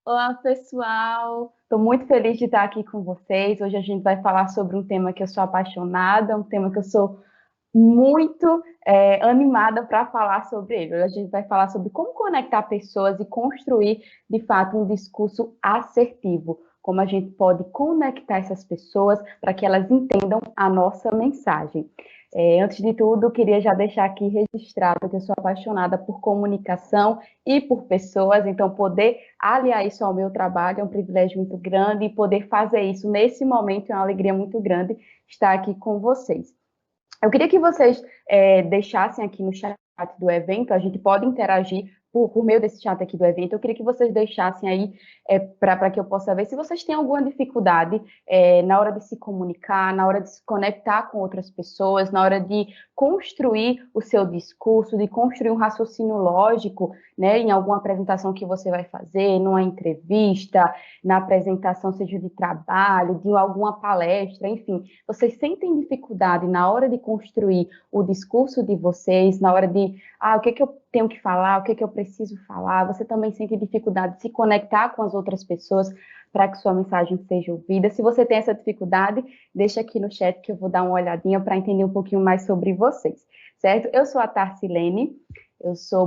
Olá, pessoal! Estou muito feliz de estar aqui com vocês. Hoje a gente vai falar sobre um tema que eu sou apaixonada, um tema que eu sou muito animada para falar sobre ele. Hoje a gente vai falar sobre como conectar pessoas e construir, de fato, um discurso assertivo. Como a gente pode conectar essas pessoas para que elas entendam a nossa mensagem. Antes de tudo, queria já deixar aqui registrado que eu sou apaixonada por comunicação e por pessoas, então poder aliar isso ao meu trabalho é um privilégio muito grande e poder fazer isso nesse momento é uma alegria muito grande estar aqui com vocês. Eu queria que vocês deixassem aqui no chat do evento, a gente pode interagir por meio desse chat aqui do evento. Eu queria que vocês deixassem aí para que eu possa ver se vocês têm alguma dificuldade na hora de se comunicar, na hora de se conectar com outras pessoas, na hora de construir o seu discurso, de construir um raciocínio lógico, né, em alguma apresentação que você vai fazer, numa entrevista, na apresentação, seja de trabalho, de alguma palestra, enfim. Vocês sentem dificuldade na hora de construir o discurso de vocês, na hora de, o que eu tenho que falar, o que eu preciso falar? Você também sente dificuldade de se conectar com as outras pessoas para que sua mensagem seja ouvida? Se você tem essa dificuldade, deixa aqui no chat que eu vou dar uma olhadinha para entender um pouquinho mais sobre vocês, certo? Eu sou a Tarcilene,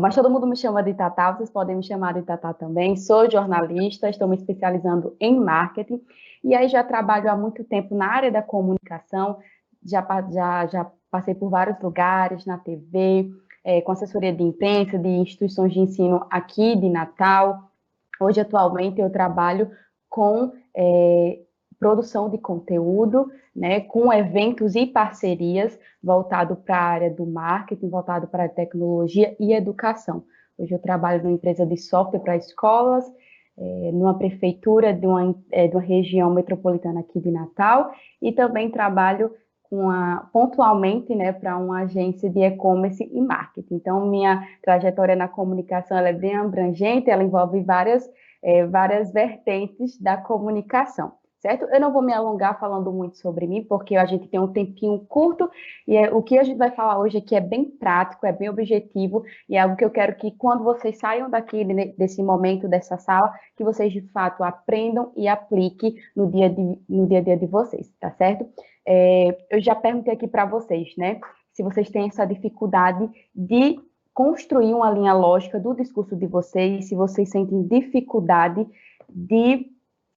mas todo mundo me chama de Tatá, vocês podem me chamar de Tatá também. Sou jornalista, estou me especializando em marketing e aí já trabalho há muito tempo na área da comunicação, já passei por vários lugares, na TV, com assessoria de imprensa, de instituições de ensino aqui de Natal. Hoje, atualmente, eu trabalho com produção de conteúdo, né, com eventos e parcerias voltado para a área do marketing, voltado para a tecnologia e educação. Hoje eu trabalho numa empresa de software para escolas, numa prefeitura de uma região metropolitana aqui de Natal, e também trabalho pontualmente, né, para uma agência de e-commerce e marketing. Então, minha trajetória na comunicação ela é bem abrangente, ela envolve várias vertentes da comunicação, certo? Eu não vou me alongar falando muito sobre mim, porque a gente tem um tempinho curto, e o que a gente vai falar hoje aqui é bem prático, é bem objetivo, e é algo que eu quero que quando vocês saiam daqui, desse momento, dessa sala, que vocês de fato aprendam e apliquem no dia a dia de vocês, tá certo? Eu já perguntei aqui para vocês, né? Se vocês têm essa dificuldade de construir uma linha lógica do discurso de vocês, se vocês sentem dificuldade de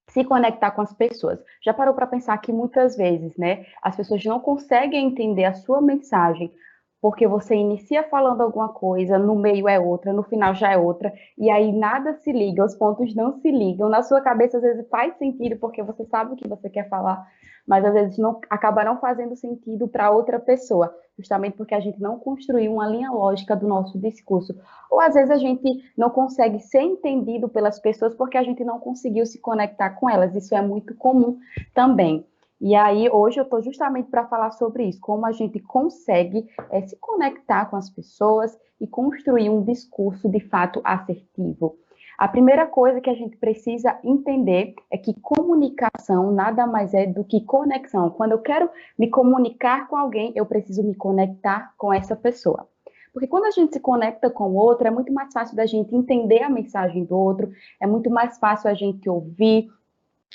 se conectar com as pessoas. Já parou para pensar que muitas vezes, né, as pessoas não conseguem entender a sua mensagem porque você inicia falando alguma coisa, no meio é outra, no final já é outra, e aí nada se liga, os pontos não se ligam. Na sua cabeça, às vezes, faz sentido porque você sabe o que você quer falar, mas às vezes acaba não fazendo sentido para outra pessoa, justamente porque a gente não construiu uma linha lógica do nosso discurso. Ou às vezes a gente não consegue ser entendido pelas pessoas porque a gente não conseguiu se conectar com elas. Isso é muito comum também. E aí, hoje eu estou justamente para falar sobre isso, como a gente consegue se conectar com as pessoas e construir um discurso de fato assertivo. A primeira coisa que a gente precisa entender é que comunicação nada mais é do que conexão. Quando eu quero me comunicar com alguém, eu preciso me conectar com essa pessoa. Porque quando a gente se conecta com o outro, é muito mais fácil da gente entender a mensagem do outro, é muito mais fácil a gente ouvir,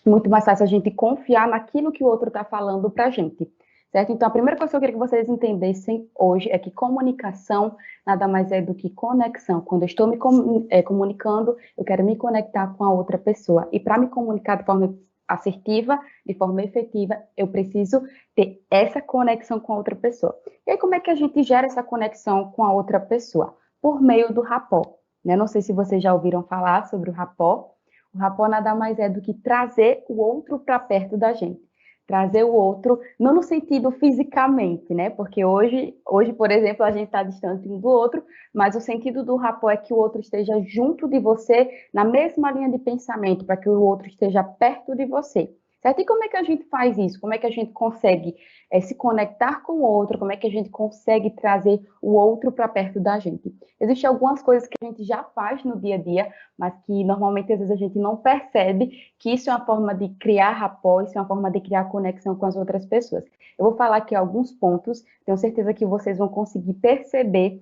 muito mais fácil a gente confiar naquilo que o outro está falando para a gente, certo? Então, a primeira coisa que eu queria que vocês entendessem hoje é que comunicação nada mais é do que conexão. Quando eu estou me comunicando, eu quero me conectar com a outra pessoa. E para me comunicar de forma assertiva, de forma efetiva, eu preciso ter essa conexão com a outra pessoa. E aí, como é que a gente gera essa conexão com a outra pessoa? Por meio do rapport, né? Não sei se vocês já ouviram falar sobre o rapport. O rapport nada mais é do que trazer o outro para perto da gente. Trazer o outro, não no sentido fisicamente, né? Porque hoje por exemplo, a gente está distante um do outro, mas o sentido do rapport é que o outro esteja junto de você, na mesma linha de pensamento, para que o outro esteja perto de você. Certo? E como é que a gente faz isso? Como é que a gente consegue se conectar com o outro? Como é que a gente consegue trazer o outro para perto da gente? Existem algumas coisas que a gente já faz no dia a dia, mas que normalmente às vezes a gente não percebe que isso é uma forma de criar rapport, isso é uma forma de criar conexão com as outras pessoas. Eu vou falar aqui alguns pontos, tenho certeza que vocês vão conseguir perceber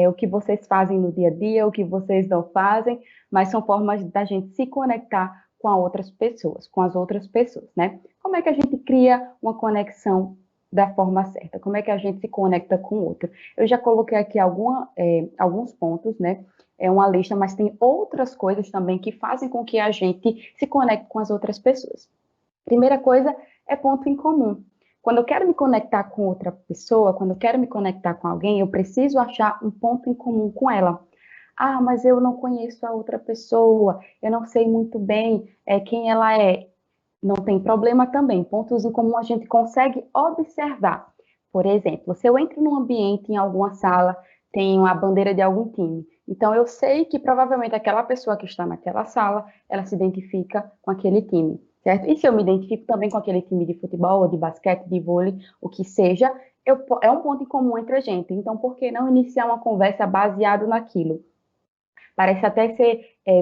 o que vocês fazem no dia a dia, o que vocês não fazem, mas são formas da gente se conectar com as outras pessoas, né? Como é que a gente cria uma conexão da forma certa? Como é que a gente se conecta com o outro? Eu já coloquei aqui alguns pontos, né? É uma lista, mas tem outras coisas também que fazem com que a gente se conecte com as outras pessoas. Primeira coisa é ponto em comum. Quando eu quero me conectar com outra pessoa, quando eu quero me conectar com alguém, eu preciso achar um ponto em comum com ela. Ah, mas eu não conheço a outra pessoa, eu não sei muito bem quem ela é. Não tem problema também. Pontos em comum a gente consegue observar. Por exemplo, se eu entro num ambiente, em alguma sala, tem uma bandeira de algum time. Então, eu sei que provavelmente aquela pessoa que está naquela sala, ela se identifica com aquele time, certo? E se eu me identifico também com aquele time de futebol, ou de basquete, de vôlei, o que seja, é um ponto em comum entre a gente. Então, por que não iniciar uma conversa baseado naquilo? Parece até ser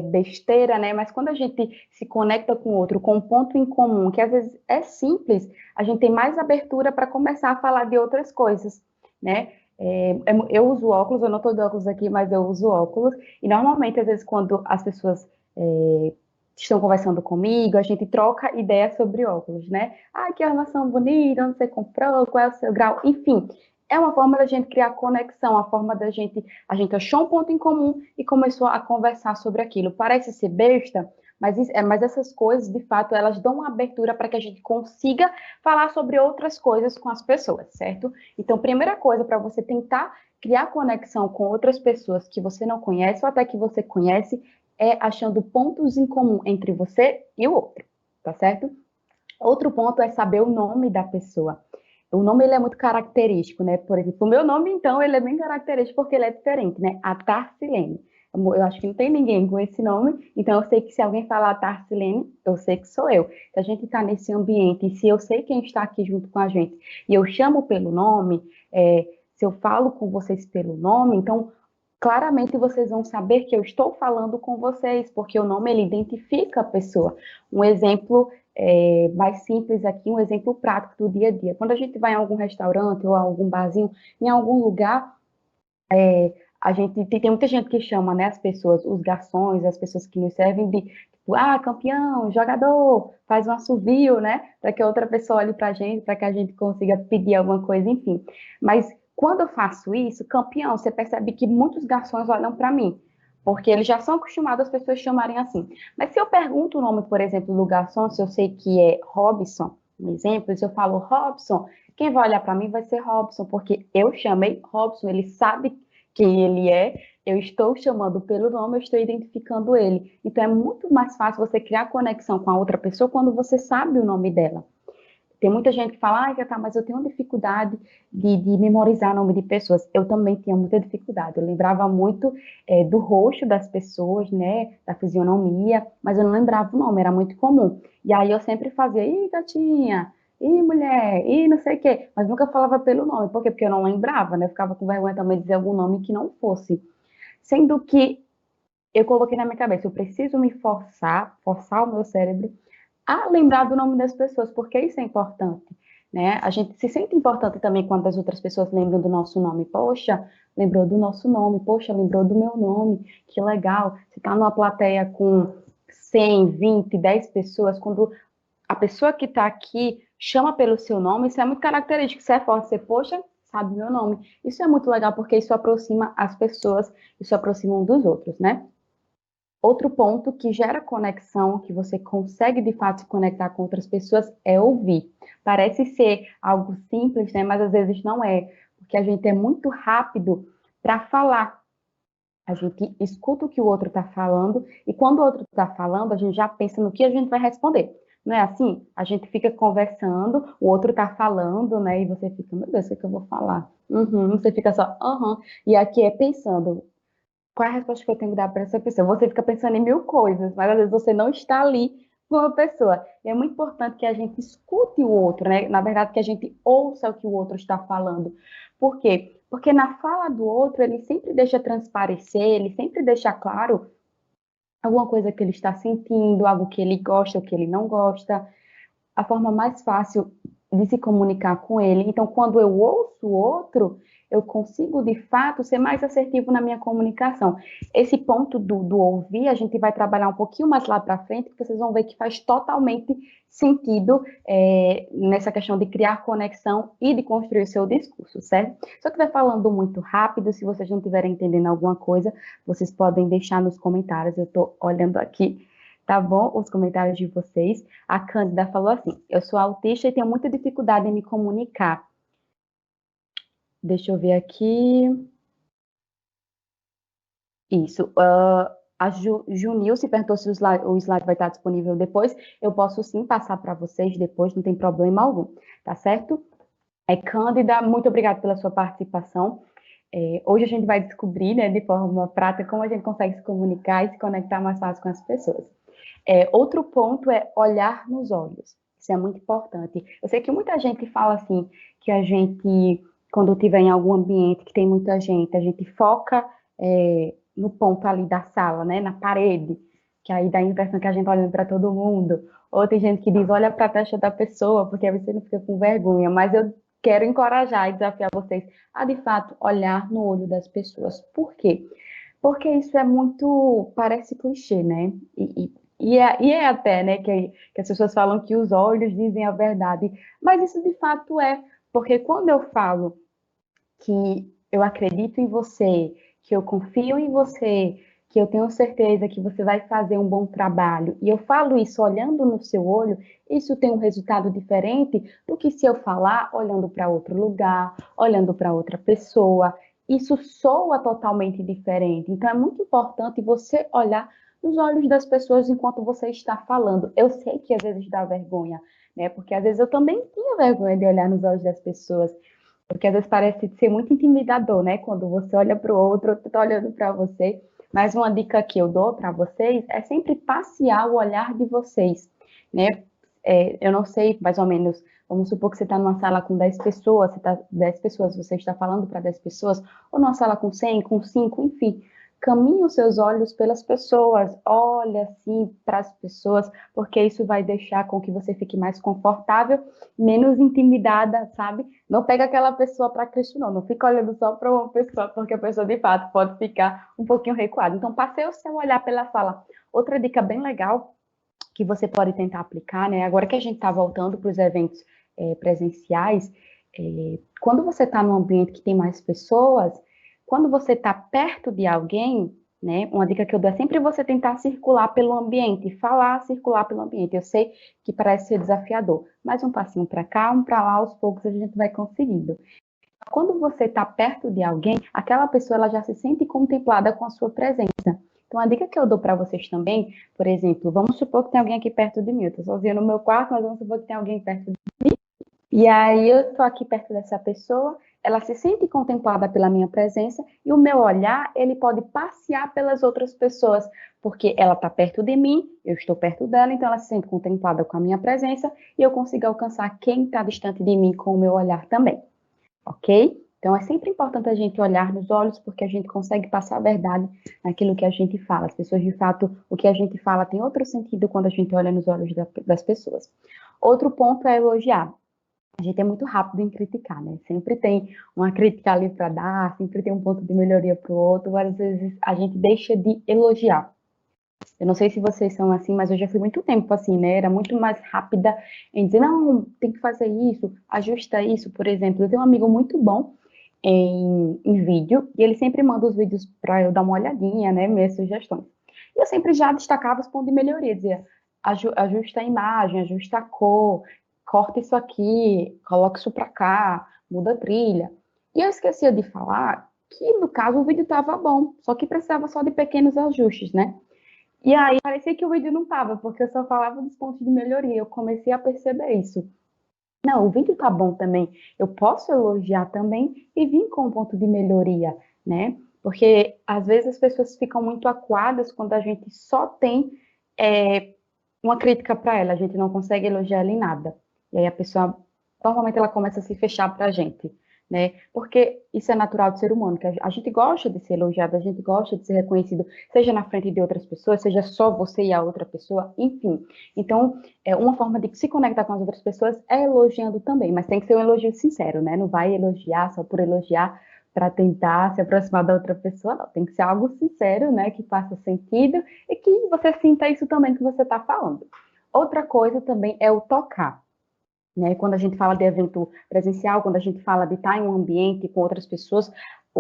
besteira, né? Mas quando a gente se conecta com o outro, com um ponto em comum, que às vezes é simples, a gente tem mais abertura para começar a falar de outras coisas, né? Eu uso óculos, eu não estou de óculos aqui, mas eu uso óculos, e normalmente, às vezes, quando as pessoas estão conversando comigo, a gente troca ideias sobre óculos, né? Ah, que armação bonita, onde você comprou, qual é o seu grau, enfim. É uma forma da gente criar conexão, a forma a gente achou um ponto em comum e começou a conversar sobre aquilo. Parece ser besta, mas essas coisas, de fato, elas dão uma abertura para que a gente consiga falar sobre outras coisas com as pessoas, certo? Então, primeira coisa para você tentar criar conexão com outras pessoas que você não conhece ou até que você conhece é achando pontos em comum entre você e o outro, tá certo? Outro ponto é saber o nome da pessoa. O nome ele é muito característico, né? Por exemplo, o meu nome, então, ele é bem característico porque ele é diferente, né? A Tarcilene. Eu acho que não tem ninguém com esse nome, então eu sei que se alguém falar Tarcilene, eu sei que sou eu. Se a gente está nesse ambiente, e se eu sei quem está aqui junto com a gente, e eu chamo pelo nome, se eu falo com vocês pelo nome, então claramente vocês vão saber que eu estou falando com vocês, porque o nome ele identifica a pessoa. Um exemplo mais simples aqui, um exemplo prático do dia a dia. Quando a gente vai em algum restaurante ou algum barzinho, em algum lugar, a gente tem muita gente que chama, né, as pessoas, os garçons, as pessoas que nos servem de tipo, campeão, jogador, faz um assovio, né, para que a outra pessoa olhe para a gente, para que a gente consiga pedir alguma coisa, enfim. Mas quando eu faço isso, campeão, você percebe que muitos garçons olham para mim, porque eles já são acostumados as pessoas chamarem assim. Mas se eu pergunto o nome, por exemplo, do garçom, se eu sei que é Robson, um exemplo, se eu falo Robson, quem vai olhar para mim vai ser Robson, porque eu chamei Robson, ele sabe quem ele é, eu estou chamando pelo nome, eu estou identificando ele. Então é muito mais fácil você criar conexão com a outra pessoa quando você sabe o nome dela. Tem muita gente que fala, mas eu tenho dificuldade de memorizar nome de pessoas. Eu também tinha muita dificuldade. Eu lembrava muito do rosto das pessoas, né, da fisionomia, mas eu não lembrava o nome, era muito comum. E aí eu sempre fazia, ih, gatinha, ih, mulher, ih, não sei o quê, mas nunca falava pelo nome. Por quê? Porque eu não lembrava, né? Eu ficava com vergonha também de dizer algum nome que não fosse. Sendo que eu coloquei na minha cabeça, eu preciso me forçar o meu cérebro a lembrar do nome das pessoas, porque isso é importante, né? A gente se sente importante também quando as outras pessoas lembram do nosso nome. Poxa, lembrou do nosso nome. Poxa, lembrou do meu nome. Que legal. Você está numa plateia com 100, 20, 10 pessoas, quando a pessoa que está aqui chama pelo seu nome, isso é muito característico. Você é forte, você, poxa, sabe meu nome. Isso é muito legal, porque isso aproxima as pessoas, isso aproxima um dos outros, né? Outro ponto que gera conexão, que você consegue de fato se conectar com outras pessoas, é ouvir. Parece ser algo simples, né? Mas às vezes não é, porque a gente é muito rápido para falar. A gente escuta o que o outro está falando, e quando o outro está falando, a gente já pensa no que a gente vai responder. Não é assim? A gente fica conversando, o outro está falando, né? E você fica, meu Deus, o que é que eu vou falar? Você fica só, e aqui é pensando, qual é a resposta que eu tenho que dar para essa pessoa? Você fica pensando em mil coisas, mas às vezes você não está ali com a pessoa. E é muito importante que a gente escute o outro, né? Na verdade, que a gente ouça o que o outro está falando. Por quê? Porque na fala do outro, ele sempre deixa transparecer, ele sempre deixa claro alguma coisa que ele está sentindo, algo que ele gosta ou que ele não gosta, a forma mais fácil de se comunicar com ele. Então, quando eu ouço o outro, eu consigo, de fato, ser mais assertivo na minha comunicação. Esse ponto do ouvir, a gente vai trabalhar um pouquinho mais lá para frente, porque vocês vão ver que faz totalmente sentido nessa questão de criar conexão e de construir o seu discurso, certo? Se eu estiver falando muito rápido, se vocês não estiverem entendendo alguma coisa, vocês podem deixar nos comentários, eu estou olhando aqui, tá bom? Os comentários de vocês. A Cândida falou assim, eu sou autista e tenho muita dificuldade em me comunicar. Deixa eu ver aqui. Isso. A Junil se perguntou se o slide vai estar disponível depois. Eu posso sim passar para vocês depois, não tem problema algum, tá certo? Cândida, muito obrigada pela sua participação. Hoje a gente vai descobrir, né, de forma prática, como a gente consegue se comunicar e se conectar mais fácil com as pessoas. Outro ponto é olhar nos olhos. Isso é muito importante. Eu sei que muita gente fala assim, que a gente, quando estiver em algum ambiente que tem muita gente, a gente foca no ponto ali da sala, né, na parede, que aí dá a impressão que a gente está olhando para todo mundo. Ou tem gente que diz, olha para a testa da pessoa, porque aí você não fica com vergonha. Mas eu quero encorajar e desafiar vocês a, de fato, olhar no olho das pessoas. Por quê? Porque isso é muito, parece clichê, né? E é até, né, que as pessoas falam que os olhos dizem a verdade. Mas isso, de fato, porque quando eu falo que eu acredito em você, que eu confio em você, que eu tenho certeza que você vai fazer um bom trabalho, e eu falo isso olhando no seu olho, isso tem um resultado diferente do que se eu falar olhando para outro lugar, olhando para outra pessoa. Isso soa totalmente diferente. Então é muito importante você olhar nos olhos das pessoas enquanto você está falando. Eu sei que às vezes dá vergonha, né? Porque às vezes eu também tinha vergonha de olhar nos olhos das pessoas. Porque às vezes parece ser muito intimidador, né? Quando você olha para o outro está olhando para você. Mas uma dica que eu dou para vocês é sempre passear o olhar de vocês, né? Eu não sei, mais ou menos, vamos supor que você está numa sala com 10 pessoas, 10 pessoas, você está falando para 10 pessoas, ou numa sala com 100, com 5, enfim. Caminhe os seus olhos pelas pessoas, olha assim para as pessoas, porque isso vai deixar com que você fique mais confortável, menos intimidada, sabe? Não pega aquela pessoa para Cristo, não fica olhando só para uma pessoa, porque a pessoa de fato pode ficar um pouquinho recuada. Então, passeie o seu olhar pela sala. Outra dica bem legal que você pode tentar aplicar, né? Agora que a gente está voltando para os eventos presenciais, quando você está num ambiente que tem mais pessoas, quando você está perto de alguém, né? Uma dica que eu dou é sempre você tentar circular pelo ambiente, falar, circular pelo ambiente. Eu sei que parece ser desafiador, mas um passinho para cá, um para lá, aos poucos a gente vai conseguindo. Quando você está perto de alguém, aquela pessoa ela já se sente contemplada com a sua presença. Então, a dica que eu dou para vocês também, por exemplo, vamos supor que tem alguém aqui perto de mim. Eu estou sozinha no meu quarto, mas vamos supor que tem alguém perto de mim. E aí eu estou aqui perto dessa pessoa, ela se sente contemplada pela minha presença e o meu olhar, ele pode passear pelas outras pessoas, porque ela está perto de mim, eu estou perto dela, então ela se sente contemplada com a minha presença e eu consigo alcançar quem está distante de mim com o meu olhar também, ok? Então é sempre importante a gente olhar nos olhos, porque a gente consegue passar a verdade naquilo que a gente fala. As pessoas, de fato, o que a gente fala tem outro sentido quando a gente olha nos olhos das pessoas. Outro ponto é elogiar. A gente é muito rápido em criticar, né? Sempre tem uma crítica ali para dar, sempre tem um ponto de melhoria para o outro, às vezes a gente deixa de elogiar. Eu não sei se vocês são assim, mas eu já fui muito tempo assim, né? Era muito mais rápida em dizer, não, tem que fazer isso, ajusta isso, por exemplo. Eu tenho um amigo muito bom em vídeo, e ele sempre manda os vídeos para eu dar uma olhadinha, né? Minhas sugestões. E eu sempre já destacava os pontos de melhoria, dizia, ajusta a imagem, ajusta a cor, corta isso aqui, coloca isso para cá, muda a trilha. E eu esquecia de falar que, no caso, o vídeo estava bom, só que precisava só de pequenos ajustes, né? E aí parecia que o vídeo não estava, porque eu só falava dos pontos de melhoria. Eu comecei a perceber isso. Não, o vídeo tá bom também. Eu posso elogiar também e vir com um ponto de melhoria, né? Porque às vezes as pessoas ficam muito acuadas quando a gente só tem uma crítica para ela, a gente não consegue elogiar ela em nada. E aí a pessoa, normalmente ela começa a se fechar para a gente, né? Porque isso é natural do ser humano, que a gente gosta de ser elogiado, a gente gosta de ser reconhecido, seja na frente de outras pessoas, seja só você e a outra pessoa, enfim. Então, uma forma de se conectar com as outras pessoas é elogiando também, mas tem que ser um elogio sincero, né? Não vai elogiar só por elogiar, para tentar se aproximar da outra pessoa, não. Tem que ser algo sincero, né? Que faça sentido e que você sinta isso também que você está falando. Outra coisa também é o tocar. Né? Quando a gente fala de evento presencial, quando a gente fala de estar em um ambiente com outras pessoas,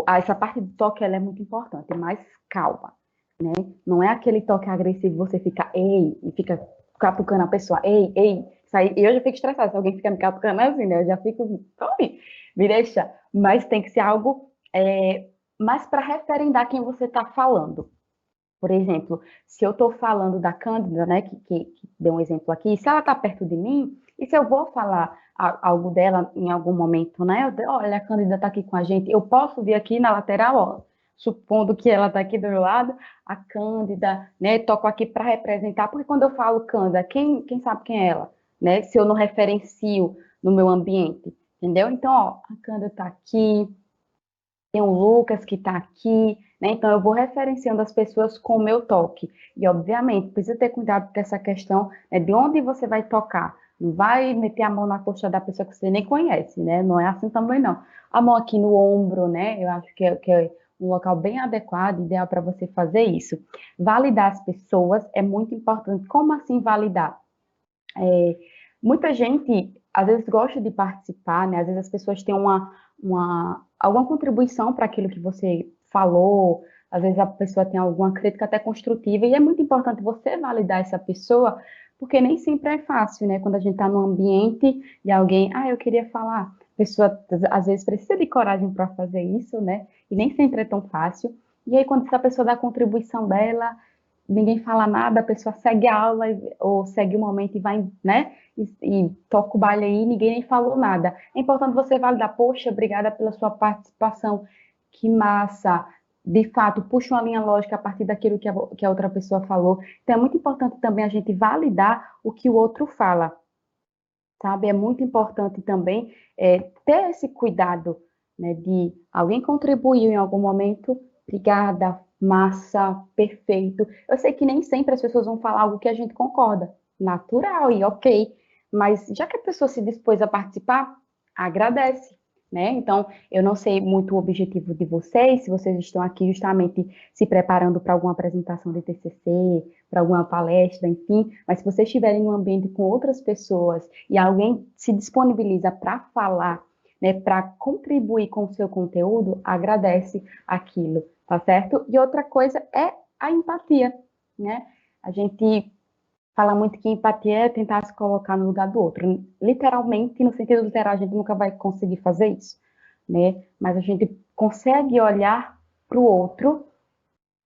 essa parte do toque ela é muito importante, mas calma, né? Não é aquele toque agressivo, você fica, ei, e fica catucando a pessoa, ei, ei, isso aí, eu já fico estressada, se alguém fica me catucando assim, né? Eu já fico, oi, me deixa, mas tem que ser algo mais para referendar quem você está falando. Por exemplo, se eu estou falando da Cândida, né, que deu um exemplo aqui, se ela está perto de mim, e se eu vou falar algo dela em algum momento, né, olha, a Cândida está aqui com a gente, eu posso vir aqui na lateral, ó, supondo que ela está aqui do meu lado, a Cândida, né, toco aqui para representar, porque quando eu falo Cândida, quem sabe quem é ela, né, se eu não referencio no meu ambiente, entendeu? Então, ó, a Cândida está aqui, tem o Lucas que está aqui, né? Então eu vou referenciando as pessoas com o meu toque. E, obviamente, precisa ter cuidado com essa questão, né, de onde você vai tocar. Não vai meter a mão na coxa da pessoa que você nem conhece, né? Não é assim também, não. A mão aqui no ombro, né? Eu acho que é um local bem adequado, ideal para você fazer isso. Validar as pessoas é muito importante. Como assim validar? Muita gente, às vezes, gosta de participar, né? Às vezes as pessoas têm alguma contribuição para aquilo que você falou, às vezes a pessoa tem alguma crítica até construtiva, e é muito importante você validar essa pessoa, porque nem sempre é fácil, né? Quando a gente está num ambiente e alguém, eu queria falar, a pessoa às vezes precisa de coragem para fazer isso, né? E nem sempre é tão fácil. E aí, quando essa pessoa dá a contribuição dela, ninguém fala nada, a pessoa segue a aula ou segue o momento e vai, né? E toca o baile aí, ninguém nem falou nada. É importante você validar, poxa, obrigada pela sua participação, que massa. De fato, puxa uma linha lógica a partir daquilo que a outra pessoa falou. Então, é muito importante também a gente validar o que o outro fala, sabe? É muito importante também ter esse cuidado, né, de alguém contribuiu em algum momento, obrigada, massa, perfeito. Eu sei que nem sempre as pessoas vão falar algo que a gente concorda, natural e ok, mas já que a pessoa se dispôs a participar, agradece. Né? Então, eu não sei muito o objetivo de vocês, se vocês estão aqui justamente se preparando para alguma apresentação de TCC, para alguma palestra, enfim, mas se vocês estiverem em um ambiente com outras pessoas e alguém se disponibiliza para falar, né, para contribuir com o seu conteúdo, agradece aquilo, tá certo? E outra coisa é a empatia, né? A gente fala muito que empatia é tentar se colocar no lugar do outro. Literalmente, no sentido literal, a gente nunca vai conseguir fazer isso, né? Mas a gente consegue olhar para o outro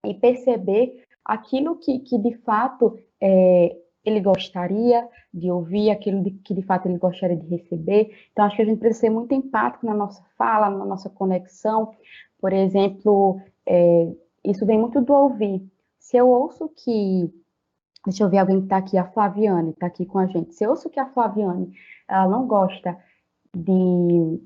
e perceber aquilo que de fato ele gostaria de ouvir, aquilo que de fato ele gostaria de receber. Então, acho que a gente precisa ser muito empático na nossa fala, na nossa conexão. Por exemplo, isso vem muito do ouvir. Se eu ouço que... Deixa eu ver alguém que está aqui, a Flaviane, está aqui com a gente. Se eu ouço que a Flaviane ela não gosta de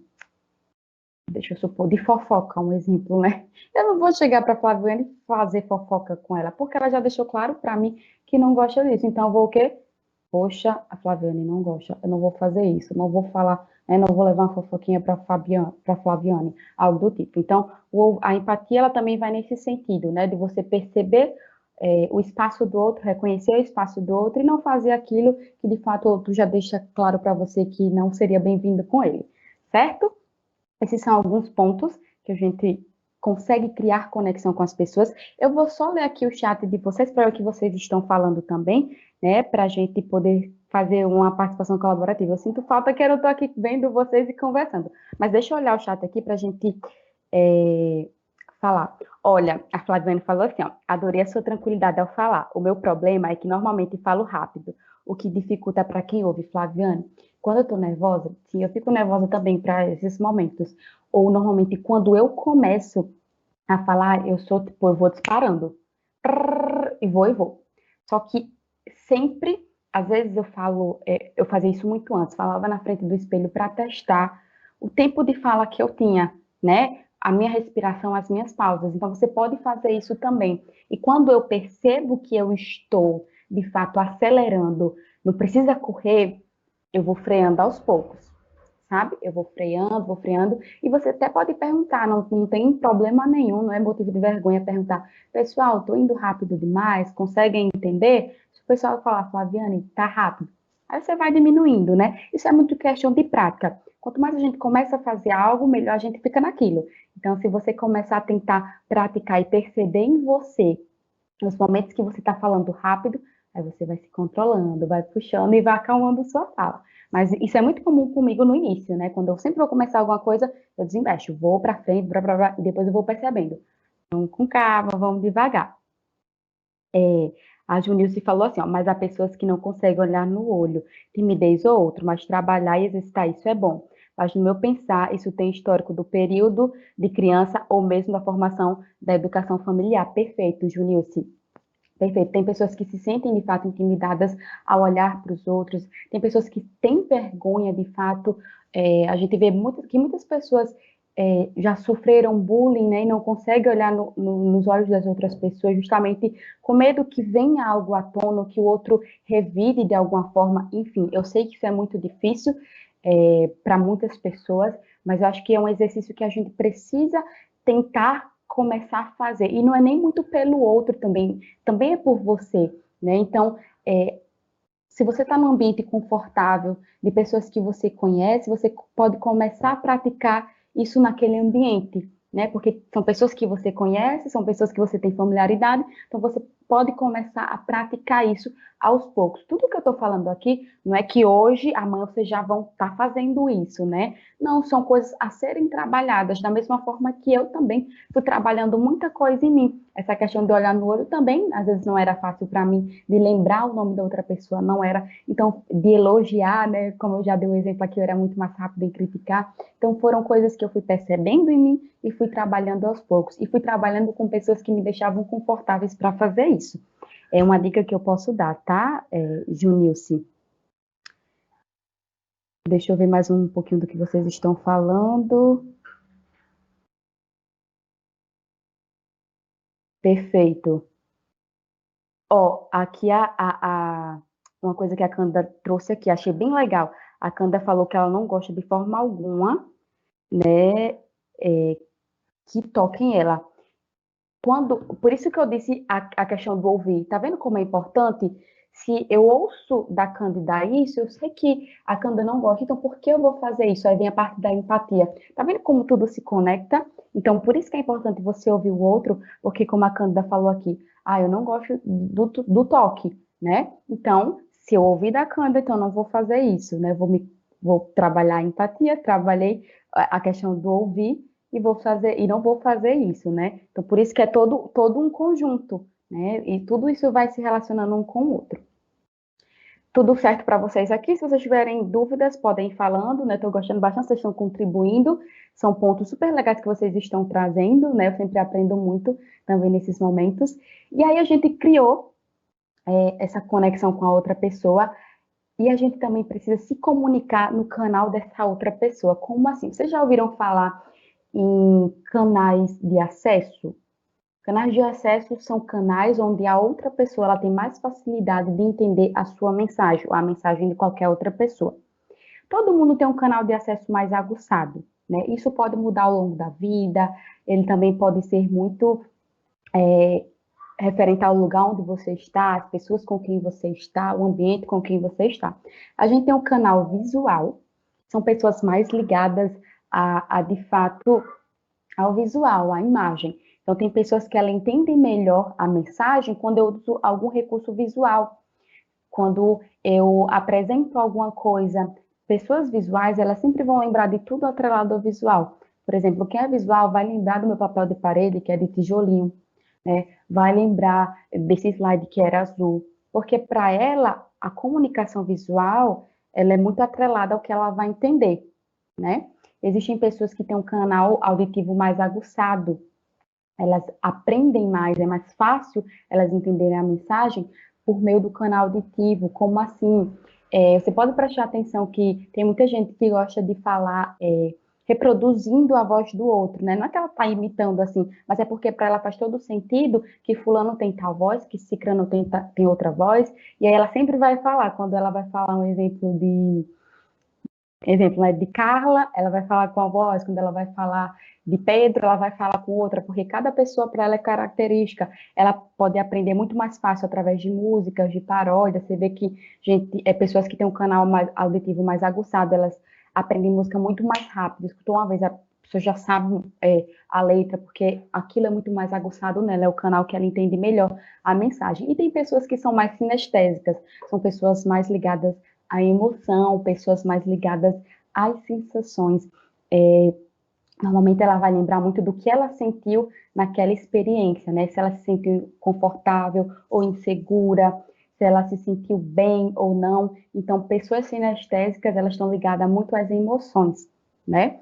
deixa eu supor, de fofoca, um exemplo, né? Eu não vou chegar para a Flaviane e fazer fofoca com ela, porque ela já deixou claro para mim que não gosta disso. Então, eu vou o quê? Poxa, a Flaviane não gosta, eu não vou fazer isso, não vou falar, né, não vou levar uma fofoquinha para Flaviane, algo do tipo. Então, a empatia, ela também vai nesse sentido, né, de você perceber o espaço do outro, reconhecer o espaço do outro e não fazer aquilo que, de fato, o outro já deixa claro para você que não seria bem-vindo com ele, certo? Esses são alguns pontos que a gente consegue criar conexão com as pessoas. Eu vou só ler aqui o chat de vocês para ver o que vocês estão falando também, né? Para a gente poder fazer uma participação colaborativa. Eu sinto falta que eu estou aqui vendo vocês e conversando. Mas deixa eu olhar o chat aqui para a gente falar. Olha, a Flaviane falou assim, ó, adorei a sua tranquilidade ao falar. O meu problema é que normalmente falo rápido, o que dificulta para quem ouve, Flaviane. Quando eu tô nervosa, sim, eu fico nervosa também para esses momentos. Ou normalmente quando eu começo a falar, eu vou disparando. E vou. Só que sempre, às vezes eu falo, eu fazia isso muito antes, falava na frente do espelho para testar o tempo de fala que eu tinha, né? A minha respiração, as minhas pausas. Então você pode fazer isso também. E quando eu percebo que eu estou, de fato, acelerando, não precisa correr, eu vou freando aos poucos, sabe? Eu vou freando, e você até pode perguntar, não tem problema nenhum, não é motivo de vergonha perguntar, pessoal, tô indo rápido demais, conseguem entender? Se o pessoal falar, Flaviane, tá rápido, aí você vai diminuindo, né? Isso é muito questão de prática. Quanto mais a gente começa a fazer algo, melhor a gente fica naquilo. Então, se você começar a tentar praticar e perceber em você, nos momentos que você está falando rápido, aí você vai se controlando, vai puxando e vai acalmando sua fala. Mas isso é muito comum comigo no início, né? Quando eu sempre vou começar alguma coisa, eu desembaixo, vou para frente, e depois eu vou percebendo. Vamos com calma, vamos devagar. A Junilce falou assim, ó, mas há pessoas que não conseguem olhar no olho, timidez ou outro, mas trabalhar e exercitar isso é bom. Mas no meu pensar, isso tem histórico do período de criança ou mesmo da formação da educação familiar. Perfeito, Junilce. Perfeito. Tem pessoas que se sentem de fato intimidadas ao olhar para os outros, tem pessoas que têm vergonha de fato. A gente vê que muitas pessoas já sofreram bullying, né, e não conseguem olhar nos olhos das outras pessoas, justamente com medo que venha algo à tona, que o outro revide de alguma forma. Enfim, eu sei que isso é muito difícil para muitas pessoas, mas eu acho que é um exercício que a gente precisa tentar começar a fazer. E não é nem muito pelo outro também é por você, né? Então, se você está num ambiente confortável, de pessoas que você conhece, você pode começar a praticar isso naquele ambiente, né? Porque são pessoas que você conhece, são pessoas que você tem familiaridade, então você pode começar a praticar isso aos poucos. Tudo que eu estou falando aqui não é que hoje, amanhã vocês já vão estar fazendo isso, né? Não, são coisas a serem trabalhadas, da mesma forma que eu também fui trabalhando muita coisa em mim. Essa questão de olhar no olho também, às vezes não era fácil para mim, de lembrar o nome da outra pessoa, não era. Então, de elogiar, né? Como eu já dei um exemplo aqui, eu era muito mais rápida em criticar. Então, foram coisas que eu fui percebendo em mim e fui trabalhando aos poucos. E fui trabalhando com pessoas que me deixavam confortáveis para fazer isso. É uma dica que eu posso dar, tá, Junilce? Deixa eu ver mais um pouquinho do que vocês estão falando. Perfeito. Ó, aqui uma coisa que a Canda trouxe aqui, achei bem legal. A Canda falou que ela não gosta de forma alguma, né, que toquem ela. Por isso que eu disse a questão do ouvir. Tá vendo como é importante? Se eu ouço da Cândida isso, eu sei que a Cândida não gosta, então por que eu vou fazer isso? Aí vem a parte da empatia. Tá vendo como tudo se conecta? Então, por isso que é importante você ouvir o outro, porque como a Cândida falou aqui, eu não gosto do toque, né? Então, se eu ouvir da Cândida, então eu não vou fazer isso, né? Vou trabalhar a empatia, trabalhei a questão do ouvir, e não vou fazer isso, né? Então, por isso que é todo um conjunto, né? E tudo isso vai se relacionando um com o outro. Tudo certo para vocês aqui? Se vocês tiverem dúvidas, podem ir falando, né? Estou gostando bastante, vocês estão contribuindo. São pontos super legais que vocês estão trazendo, né? Eu sempre aprendo muito também nesses momentos. E aí a gente criou essa conexão com a outra pessoa e a gente também precisa se comunicar no canal dessa outra pessoa. Como assim? Vocês já ouviram falar em canais de acesso? Canais de acesso são canais onde a outra pessoa ela tem mais facilidade de entender a sua mensagem, ou a mensagem de qualquer outra pessoa. Todo mundo tem um canal de acesso mais aguçado, né? Isso pode mudar ao longo da vida, ele também pode ser muito referente ao lugar onde você está, as pessoas com quem você está, o ambiente com quem você está. A gente tem um canal visual, são pessoas mais ligadas de fato, ao visual, à imagem. Então, tem pessoas que ela entendem melhor a mensagem quando eu uso algum recurso visual, quando eu apresento alguma coisa. Pessoas visuais, elas sempre vão lembrar de tudo atrelado ao visual. Por exemplo, quem é visual vai lembrar do meu papel de parede, que é de tijolinho, né? Vai lembrar desse slide que era azul, porque para ela, a comunicação visual, ela é muito atrelada ao que ela vai entender, né? Existem pessoas que têm um canal auditivo mais aguçado, elas aprendem mais, é mais fácil elas entenderem a mensagem por meio do canal auditivo. Como assim? Você pode prestar atenção que tem muita gente que gosta de falar reproduzindo a voz do outro, né? Não é que ela está imitando assim, mas é porque para ela faz todo sentido que fulano tem tal voz, que cicrano tem outra voz, e aí ela sempre vai falar, quando ela vai falar um exemplo Exemplo, né, de Carla, ela vai falar com a voz, quando ela vai falar de Pedro, ela vai falar com outra, porque cada pessoa para ela é característica. Ela pode aprender muito mais fácil através de músicas, de paródias. Você vê que pessoas que têm um canal mais auditivo mais aguçado, elas aprendem música muito mais rápido. Escutou uma vez, a pessoa já sabe a letra, porque aquilo é muito mais aguçado nela, é o canal que ela entende melhor a mensagem. E tem pessoas que são mais sinestésicas, são pessoas mais ligadas à emoção, pessoas mais ligadas às sensações. Normalmente ela vai lembrar muito do que ela sentiu naquela experiência, né? Se ela se sentiu confortável ou insegura, se ela se sentiu bem ou não. Então, pessoas sinestésicas, elas estão ligadas muito às emoções, né?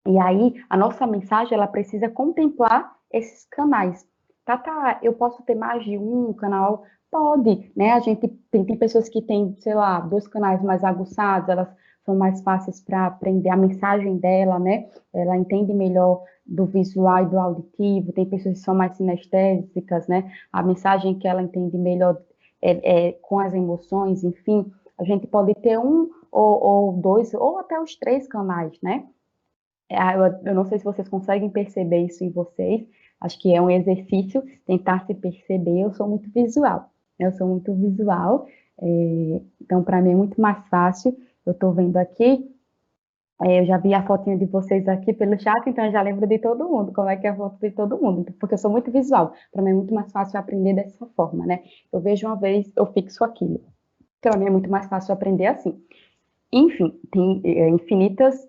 E aí, a nossa mensagem, ela precisa contemplar esses canais. Tá, eu posso ter mais de um canal? Pode, né? A gente tem pessoas que têm, sei lá, dois canais mais aguçados, elas são mais fáceis para aprender a mensagem dela, né? Ela entende melhor do visual e do auditivo. Tem pessoas que são mais sinestésicas, né? A mensagem que ela entende melhor com as emoções, enfim. A gente pode ter um ou dois, ou até os três canais, né? Eu não sei se vocês conseguem perceber isso em vocês. Acho que é um exercício tentar se perceber. Eu sou muito visual. Eu sou muito visual. Então, para mim é muito mais fácil. Eu estou vendo aqui. Eu já vi a fotinha de vocês aqui pelo chat, então eu já lembro de todo mundo, como é que é a foto de todo mundo, porque eu sou muito visual. Para mim é muito mais fácil aprender dessa forma, né? Eu vejo uma vez, eu fixo aquilo. Para mim é muito mais fácil aprender assim. Enfim, tem infinitas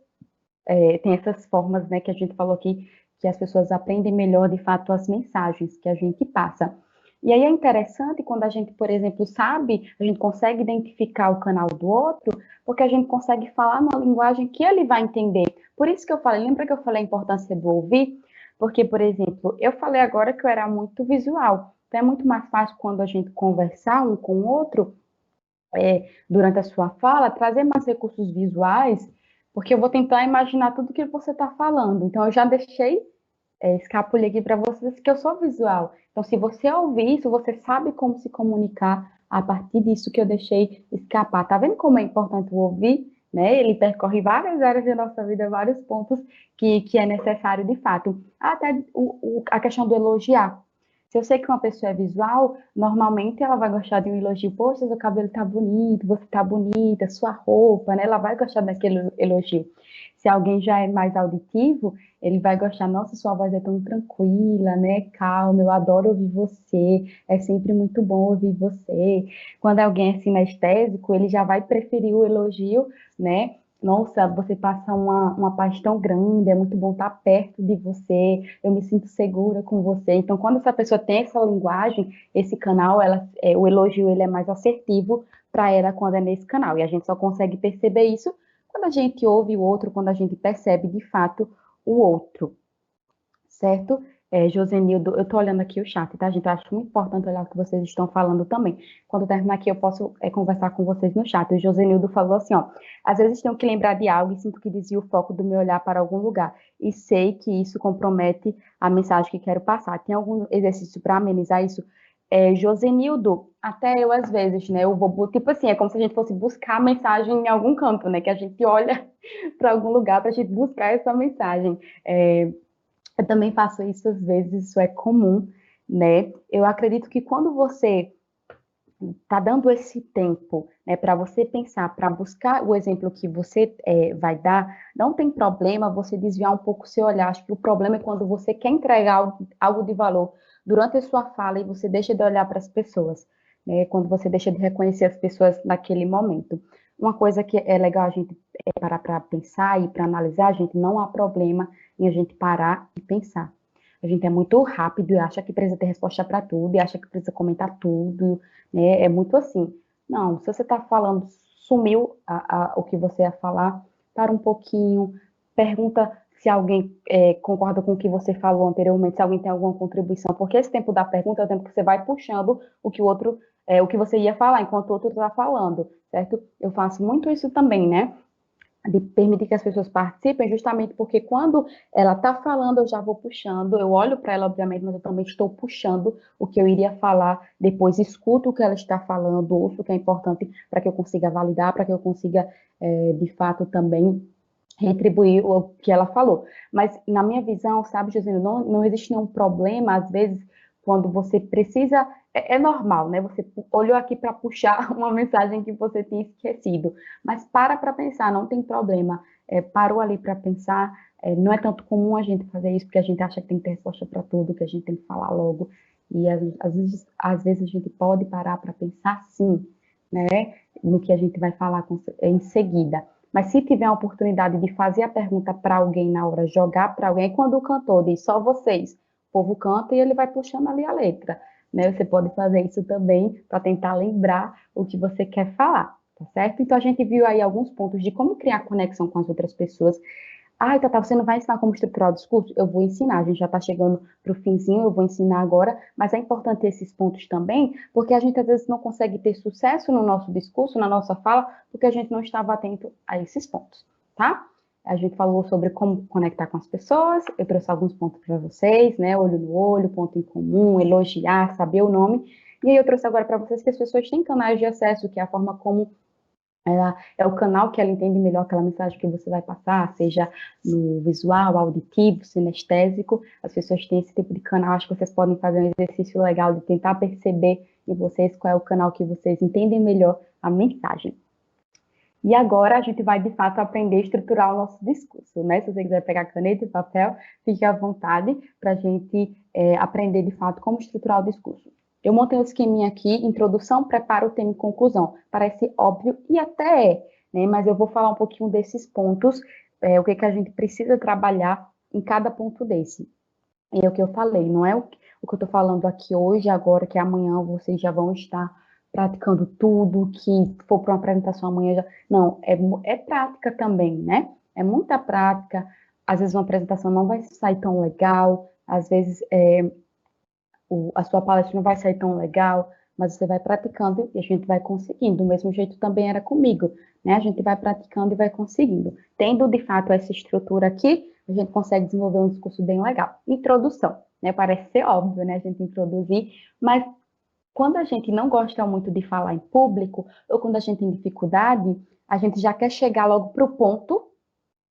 tem essas formas, né, que a gente falou aqui, que as pessoas aprendem melhor, de fato, as mensagens que a gente passa. E aí é interessante quando a gente, por exemplo, sabe, a gente consegue identificar o canal do outro, porque a gente consegue falar numa linguagem que ele vai entender. Por isso que eu falei, lembra que eu falei a importância do ouvir? Porque, por exemplo, eu falei agora que eu era muito visual. Então é muito mais fácil quando a gente conversar um com o outro, durante a sua fala, trazer mais recursos visuais, porque eu vou tentar imaginar tudo que você está falando. Então, eu já deixei escapulir aqui para vocês que eu sou visual. Então, se você ouvir isso, você sabe como se comunicar a partir disso que eu deixei escapar. Tá vendo como é importante o ouvir? Né? Ele percorre várias áreas da nossa vida, vários pontos que é necessário de fato. Até a questão do elogiar. Se eu sei que uma pessoa é visual, normalmente ela vai gostar de um elogio. Poxa, seu cabelo tá bonito, você tá bonita, sua roupa, né? Ela vai gostar daquele elogio. Se alguém já é mais auditivo, ele vai gostar, nossa, sua voz é tão tranquila, né? Calma, eu adoro ouvir você, é sempre muito bom ouvir você. Quando alguém é sinestésico, ele já vai preferir o elogio, né? Nossa, você passa uma paz tão grande, é muito bom estar perto de você, eu me sinto segura com você. Então, quando essa pessoa tem essa linguagem, esse canal, o elogio ele é mais assertivo para ela quando é nesse canal. E a gente só consegue perceber isso quando a gente ouve o outro, quando a gente percebe de fato o outro, certo? Josenildo, eu estou olhando aqui o chat, tá, gente? Eu acho muito importante olhar o que vocês estão falando também. Quando terminar aqui, eu posso conversar com vocês no chat. O Josenildo falou assim, ó, às vezes tenho que lembrar de algo e sinto que desvio o foco do meu olhar para algum lugar. E sei que isso compromete a mensagem que quero passar. Tem algum exercício para amenizar isso? Josenildo, até eu às vezes, né? Eu vou, tipo assim, é como se a gente fosse buscar a mensagem em algum canto, né? Que a gente olha para algum lugar para a gente buscar essa mensagem. Eu também faço isso às vezes, isso é comum, né? Eu acredito que quando você está dando esse tempo, né, para você pensar, para buscar o exemplo que você vai dar, não tem problema você desviar um pouco o seu olhar. Acho que o problema é quando você quer entregar algo de valor durante a sua fala e você deixa de olhar para as pessoas, né? Quando você deixa de reconhecer as pessoas naquele momento. Uma coisa que é legal a gente parar para pensar e para analisar, gente, não há problema em a gente parar e pensar. A gente é muito rápido e acha que precisa ter resposta para tudo, e acha que precisa comentar tudo, né? É muito assim. Não, se você está falando, sumiu o que você ia falar, para um pouquinho, pergunta se alguém concorda com o que você falou anteriormente, se alguém tem alguma contribuição, porque esse tempo da pergunta é o tempo que você vai puxando o que o outro, o que você ia falar, enquanto o outro está falando, certo? Eu faço muito isso também, né? de permitir que as pessoas participem, justamente porque quando ela está falando, eu já vou puxando, eu olho para ela, obviamente, mas eu também estou puxando o que eu iria falar, depois escuto o que ela está falando, ouço o que é importante para que eu consiga validar, para que eu consiga, de fato, também retribuir o que ela falou. Mas, na minha visão, sabe, Josino, não existe nenhum problema, às vezes, quando você precisa, é normal, né? Você olhou aqui para puxar uma mensagem que você tinha esquecido, mas para pensar, não tem problema. Parou ali para pensar, não é tanto comum a gente fazer isso, porque a gente acha que tem que ter resposta para tudo, que a gente tem que falar logo, e às vezes a gente pode parar para pensar sim, né, no que a gente vai falar em seguida. Mas se tiver a oportunidade de fazer a pergunta para alguém na hora, jogar para alguém, quando o cantor diz só vocês, o povo canta e ele vai puxando ali a letra, né? Você pode fazer isso também para tentar lembrar o que você quer falar, tá certo? Então a gente viu aí alguns pontos de como criar conexão com as outras pessoas. Ai, Tata, você não vai ensinar como estruturar o discurso? Eu vou ensinar, a gente já está chegando para o finzinho, eu vou ensinar agora, mas é importante ter esses pontos também, porque a gente às vezes não consegue ter sucesso no nosso discurso, na nossa fala, porque a gente não estava atento a esses pontos, tá? A gente falou sobre como conectar com as pessoas, eu trouxe alguns pontos para vocês, né? Olho no olho, ponto em comum, elogiar, saber o nome, e aí eu trouxe agora para vocês que as pessoas têm canais de acesso, que é a forma como é o canal que ela entende melhor aquela mensagem que você vai passar, seja no visual, auditivo, sinestésico. As pessoas têm esse tipo de canal. Acho que vocês podem fazer um exercício legal de tentar perceber em vocês qual é o canal que vocês entendem melhor a mensagem. E agora a gente vai, de fato, aprender a estruturar o nosso discurso, né? Se você quiser pegar caneta e papel, fique à vontade para a gente aprender, de fato, como estruturar o discurso. Eu montei um esqueminha aqui, introdução, preparo, tema e conclusão. Parece óbvio e até é, né? Mas eu vou falar um pouquinho desses pontos, o que a gente precisa trabalhar em cada ponto desse. E é o que eu falei, não é o que eu estou falando aqui hoje, agora, que amanhã vocês já vão estar praticando tudo, que for para uma apresentação amanhã já... Não, é prática também, né? É muita prática. Às vezes uma apresentação não vai sair tão legal, às vezes a sua palestra não vai sair tão legal, mas você vai praticando e a gente vai conseguindo. Do mesmo jeito também era comigo, né? A gente vai praticando e vai conseguindo. Tendo, de fato, essa estrutura aqui, a gente consegue desenvolver um discurso bem legal. Introdução, né? Parece ser óbvio, né? A gente introduzir, mas quando a gente não gosta muito de falar em público, ou quando a gente tem dificuldade, a gente já quer chegar logo para o ponto,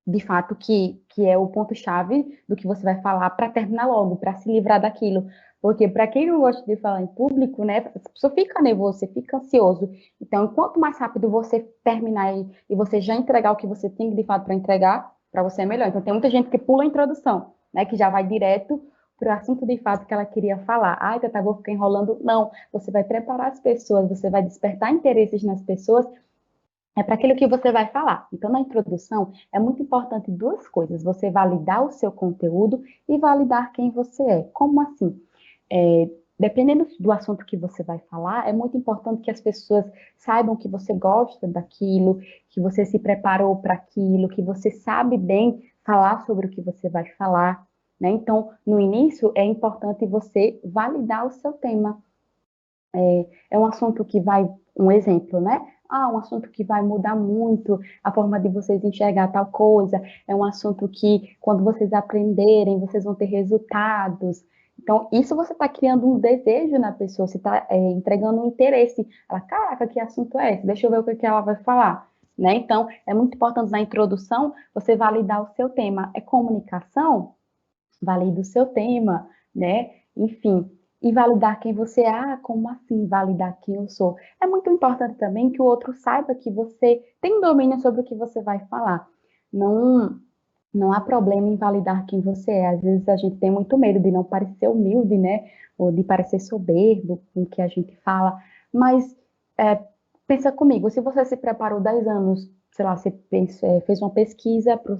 de fato, que é o ponto-chave do que você vai falar para terminar logo, para se livrar daquilo. Porque para quem não gosta de falar em público, né, a pessoa fica nervoso, você fica ansioso. Então, quanto mais rápido você terminar e você já entregar o que você tem de fato para entregar, para você é melhor. Então, tem muita gente que pula a introdução, né, que já vai direto para o assunto de fato que ela queria falar. Ai, Tata, vou ficar enrolando. Não, você vai preparar as pessoas, você vai despertar interesses nas pessoas, para aquilo que você vai falar. Então, na introdução, é muito importante duas coisas: você validar o seu conteúdo e validar quem você é. Como assim? Dependendo do assunto que você vai falar, é muito importante que as pessoas saibam que você gosta daquilo, que você se preparou para aquilo, que você sabe bem falar sobre o que você vai falar, né? Então, no início, é importante você validar o seu tema. É um assunto que vai, um exemplo, né? Um assunto que vai mudar muito a forma de vocês enxergar tal coisa. É um assunto que, quando vocês aprenderem, vocês vão ter resultados. Então, isso você está criando um desejo na pessoa, você está entregando um interesse. Ela, caraca, que assunto é esse? Deixa eu ver o que ela vai falar. Né? Então, é muito importante na introdução você validar o seu tema. É comunicação? Valida o seu tema, né? Enfim, e validar quem você é. Como assim validar quem eu sou? É muito importante também que o outro saiba que você tem domínio sobre o que você vai falar. Não, não há problema em validar quem você é. Às vezes a gente tem muito medo de não parecer humilde, né? Ou de parecer soberbo com o que a gente fala. Mas pensa comigo, se você se preparou 10 anos, sei lá, você fez uma pesquisa para o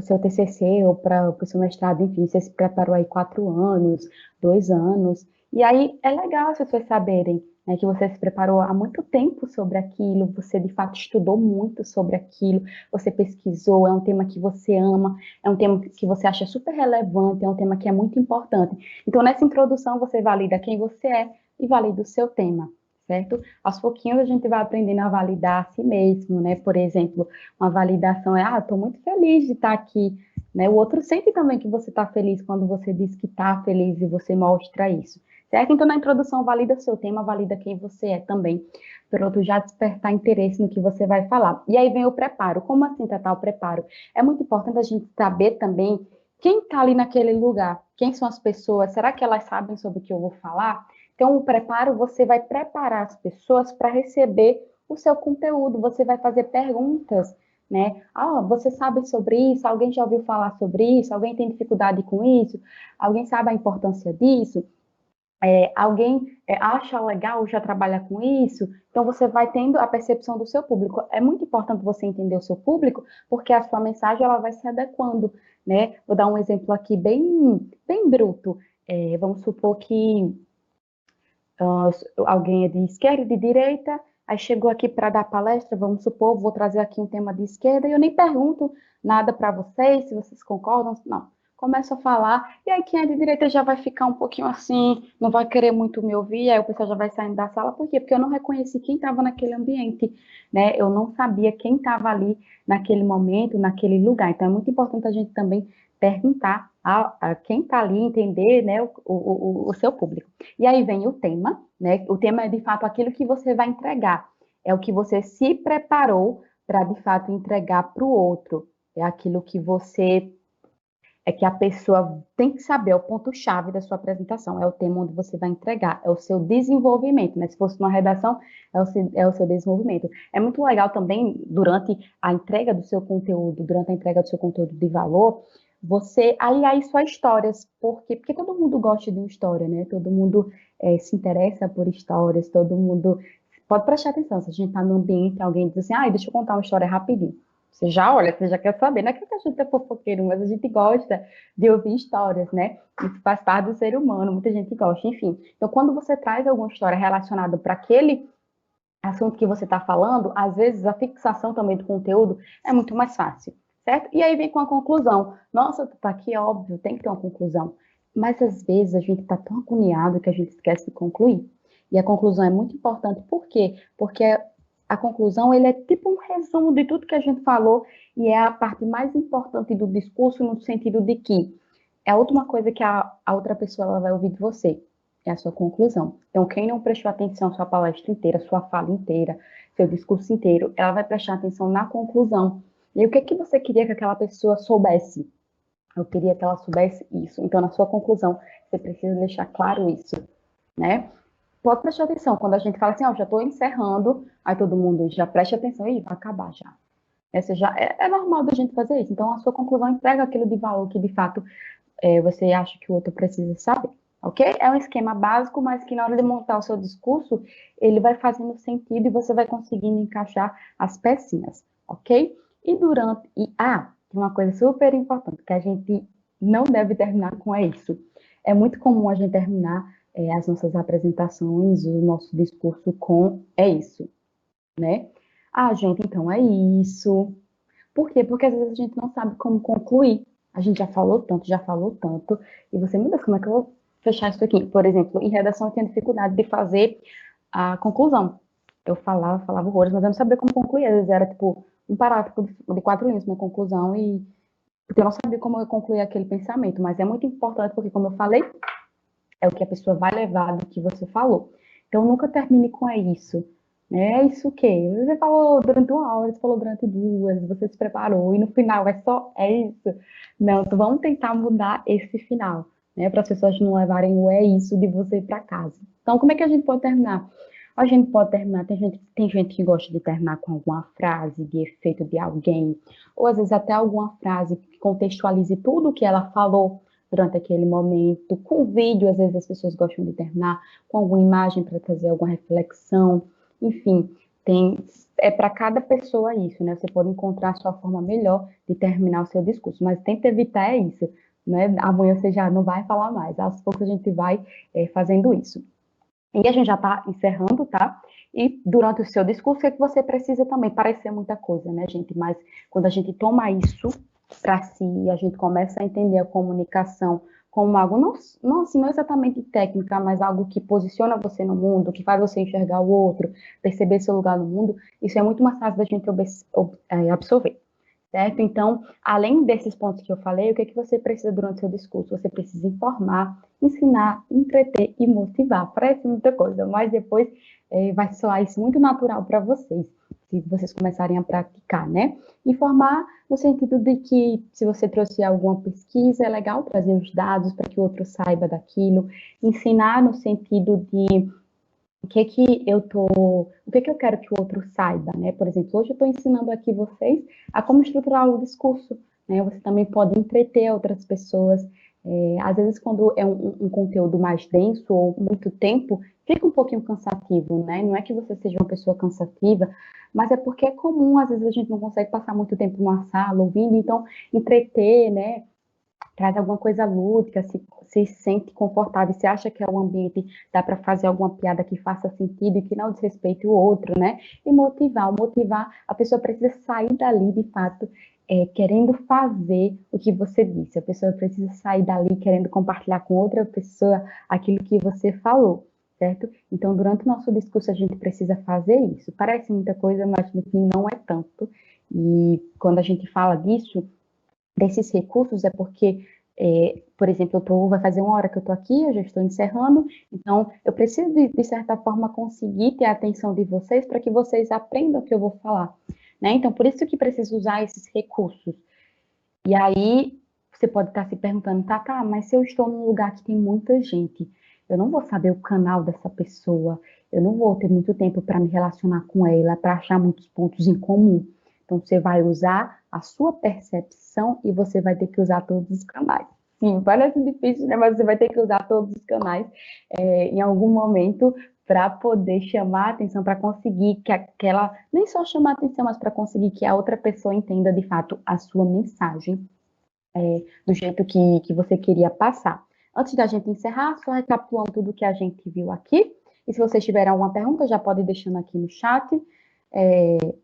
seu TCC ou para o seu mestrado, enfim, você se preparou aí 4 anos, 2 anos, e aí é legal as pessoas saberem, né, que você se preparou há muito tempo sobre aquilo, você de fato estudou muito sobre aquilo, você pesquisou, é um tema que você ama, é um tema que você acha super relevante, é um tema que é muito importante. Então, nessa introdução, você valida quem você é e valida o seu tema, certo? Aos pouquinhos a gente vai aprendendo a validar a si mesmo, né? Por exemplo, uma validação é, estou muito feliz de estar aqui, né? O outro sente também que você está feliz quando você diz que está feliz e você mostra isso, certo? Então, na introdução, valida seu tema, valida quem você é também, para o outro já despertar interesse no que você vai falar. E aí vem o preparo. Como assim tratar o preparo? É muito importante a gente saber também quem está ali naquele lugar, quem são as pessoas, será que elas sabem sobre o que eu vou falar? Então, o preparo, você vai preparar as pessoas para receber o seu conteúdo, você vai fazer perguntas, né? Você sabe sobre isso? Alguém já ouviu falar sobre isso? Alguém tem dificuldade com isso? Alguém sabe a importância disso? Alguém acha legal já trabalhar com isso? Então, você vai tendo a percepção do seu público. É muito importante você entender o seu público, porque a sua mensagem ela vai se adequando, né? Vou dar um exemplo aqui bem bruto. Vamos supor que alguém é de esquerda e de direita, aí chegou aqui para dar palestra, vamos supor, vou trazer aqui um tema de esquerda, e eu nem pergunto nada para vocês, se vocês concordam, não. Começo a falar, e aí quem é de direita já vai ficar um pouquinho assim, não vai querer muito me ouvir, aí o pessoal já vai saindo da sala, por quê? Porque eu não reconheci quem estava naquele ambiente, né? Eu não sabia quem estava ali naquele momento, naquele lugar. Então é muito importante a gente também perguntar a quem está ali, entender, né, o seu público. E aí vem o tema, né? O tema é de fato aquilo que você vai entregar, é o que você se preparou para de fato entregar para o outro, é aquilo que que a pessoa tem que saber, é o ponto-chave da sua apresentação, é o tema onde você vai entregar, é o seu desenvolvimento, né? Se fosse uma redação, é o seu desenvolvimento. É muito legal também, durante a entrega do seu conteúdo, durante a entrega do seu conteúdo de valor, você aliar isso a histórias. Por quê? Porque todo mundo gosta de uma história, né? Todo mundo se interessa por histórias, todo mundo... Pode prestar atenção, se a gente está no ambiente, alguém diz assim, deixa eu contar uma história rapidinho. Você já olha, você já quer saber. Não é que a gente é fofoqueiro, mas a gente gosta de ouvir histórias, né? Isso faz parte do ser humano, muita gente gosta, enfim. Então, quando você traz alguma história relacionada para aquele assunto que você está falando, às vezes a fixação também do conteúdo é muito mais fácil, certo? E aí vem com a conclusão. Nossa, tá aqui, é óbvio, tem que ter uma conclusão. Mas às vezes a gente está tão agoniado que a gente esquece de concluir. E a conclusão é muito importante. Por quê? Porque a conclusão ele é tipo um resumo de tudo que a gente falou e é a parte mais importante do discurso no sentido de que é a última coisa que a outra pessoa ela vai ouvir de você, é a sua conclusão. Então, quem não prestou atenção à sua palestra inteira, sua fala inteira, seu discurso inteiro, ela vai prestar atenção na conclusão. E aí, o que você queria que aquela pessoa soubesse? Eu queria que ela soubesse isso. Então, na sua conclusão, você precisa deixar claro isso, né? Pode prestar atenção, quando a gente fala assim, já estou encerrando, aí todo mundo já preste atenção e vai acabar já. É normal da gente fazer isso. Então, a sua conclusão entrega aquilo de valor que, de fato, você acha que o outro precisa saber, ok? É um esquema básico, mas que na hora de montar o seu discurso, ele vai fazendo sentido e você vai conseguindo encaixar as pecinhas, ok? Tem uma coisa super importante, que a gente não deve terminar com isso. É muito comum a gente terminar as nossas apresentações, o nosso discurso com é isso, né? Gente, então é isso. Por quê? Porque às vezes a gente não sabe como concluir. A gente já falou tanto, e você, meu Deus, como é que eu vou fechar isso aqui? Por exemplo, em redação eu tinha dificuldade de fazer a conclusão. Eu falava horrores, mas eu não sabia como concluir. Às vezes era tipo um parágrafo de 4 linhas, uma conclusão, e porque eu não sabia como eu concluir aquele pensamento. Mas é muito importante, porque, como eu falei, é o que a pessoa vai levar do que você falou. Então, nunca termine com é isso. É isso o quê? Você falou durante 1 hora, você falou durante 2, você se preparou, e no final é isso. Não, então vamos tentar mudar esse final, né? Para as pessoas não levarem o é isso de você para casa. Então, como é que a gente pode terminar? A gente pode terminar, tem gente que gosta de terminar com alguma frase de efeito de alguém, ou às vezes até alguma frase que contextualize tudo o que ela falou durante aquele momento, com vídeo, às vezes as pessoas gostam de terminar com alguma imagem para trazer alguma reflexão, enfim, é para cada pessoa isso, né? Você pode encontrar a sua forma melhor de terminar o seu discurso, mas tenta evitar isso, né? Amanhã você já não vai falar mais, aos poucos a gente vai fazendo isso. E a gente já está encerrando, tá? E durante o seu discurso, é que você precisa também parecer muita coisa, né, gente? Mas quando a gente toma isso para si, a gente começa a entender a comunicação como algo não, assim, não exatamente técnica, mas algo que posiciona você no mundo, que faz você enxergar o outro, perceber seu lugar no mundo, isso é muito mais fácil da gente absorver, certo? Então, além desses pontos que eu falei, o que é que você precisa durante o seu discurso? Você precisa informar, ensinar, entreter e motivar. Parece muita coisa, mas depois vai soar isso muito natural para vocês, se vocês começarem a praticar, né? Informar no sentido de que, se você trouxe alguma pesquisa, é legal trazer os dados para que o outro saiba daquilo. Ensinar no sentido de o que eu quero que o outro saiba, né? Por exemplo, hoje eu estou ensinando aqui vocês a como estruturar o discurso, né? Você também pode entreter outras pessoas. Às vezes, quando é um conteúdo mais denso ou muito tempo, fica um pouquinho cansativo, né? Não é que você seja uma pessoa cansativa, mas é porque é comum, às vezes a gente não consegue passar muito tempo numa sala ouvindo, então entreter, né? Traz alguma coisa lúdica, se sente confortável, se acha que é um ambiente, dá para fazer alguma piada que faça sentido e que não desrespeite o outro, né? E motivar, a pessoa precisa sair dali, de fato, querendo fazer o que você disse. A pessoa precisa sair dali querendo compartilhar com outra pessoa aquilo que você falou, certo? Então, durante o nosso discurso, a gente precisa fazer isso. Parece muita coisa, mas no fim não é tanto. E quando a gente fala disso, desses recursos, é porque, por exemplo, vai fazer uma hora que eu estou aqui, eu já estou encerrando, então eu preciso, de certa forma, conseguir ter a atenção de vocês para que vocês aprendam o que eu vou falar, né? Então, por isso que preciso usar esses recursos. E aí, você pode estar se perguntando, tá, mas se eu estou num lugar que tem muita gente, eu não vou saber o canal dessa pessoa, eu não vou ter muito tempo para me relacionar com ela, para achar muitos pontos em comum. Então, você vai usar a sua percepção e você vai ter que usar todos os canais. Sim, parece difícil, né? Mas você vai ter que usar todos os canais em algum momento para poder chamar a atenção, para conseguir que aquela, nem só chamar a atenção, mas para conseguir que a outra pessoa entenda de fato a sua mensagem do jeito que você queria passar. Antes da gente encerrar, só recapitulando tudo que a gente viu aqui. E se vocês tiverem alguma pergunta, já pode ir deixando aqui no chat.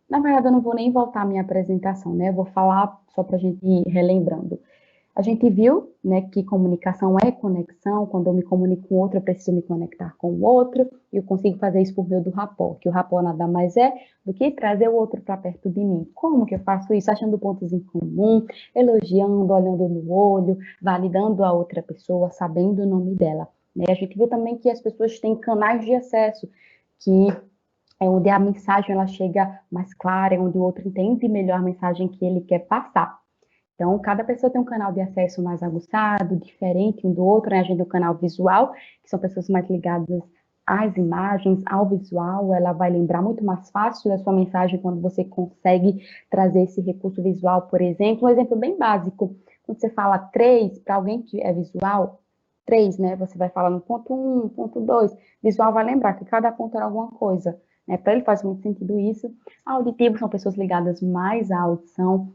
Na verdade, eu não vou nem voltar à minha apresentação, né? Eu vou falar só para a gente ir relembrando. A gente viu, né, que comunicação é conexão. Quando eu me comunico com outro, eu preciso me conectar com o outro, e eu consigo fazer isso por meio do rapport, que o rapport nada mais é do que trazer o outro para perto de mim. Como que eu faço isso? Achando pontos em comum, elogiando, olhando no olho, validando a outra pessoa, sabendo o nome dela. Né? A gente viu também que as pessoas têm canais de acesso, que é onde a mensagem ela chega mais clara, é onde o outro entende melhor a mensagem que ele quer passar. Então, cada pessoa tem um canal de acesso mais aguçado, diferente um do outro, né? A gente tem o canal visual, que são pessoas mais ligadas às imagens, ao visual, ela vai lembrar muito mais fácil da sua mensagem quando você consegue trazer esse recurso visual, por exemplo. Um exemplo bem básico, quando você fala 3, para alguém que é visual, 3, né? Você vai falar no ponto 1, ponto 2, visual vai lembrar que cada ponto era alguma coisa, né? Para ele faz muito sentido isso. Auditivo são pessoas ligadas mais à audição,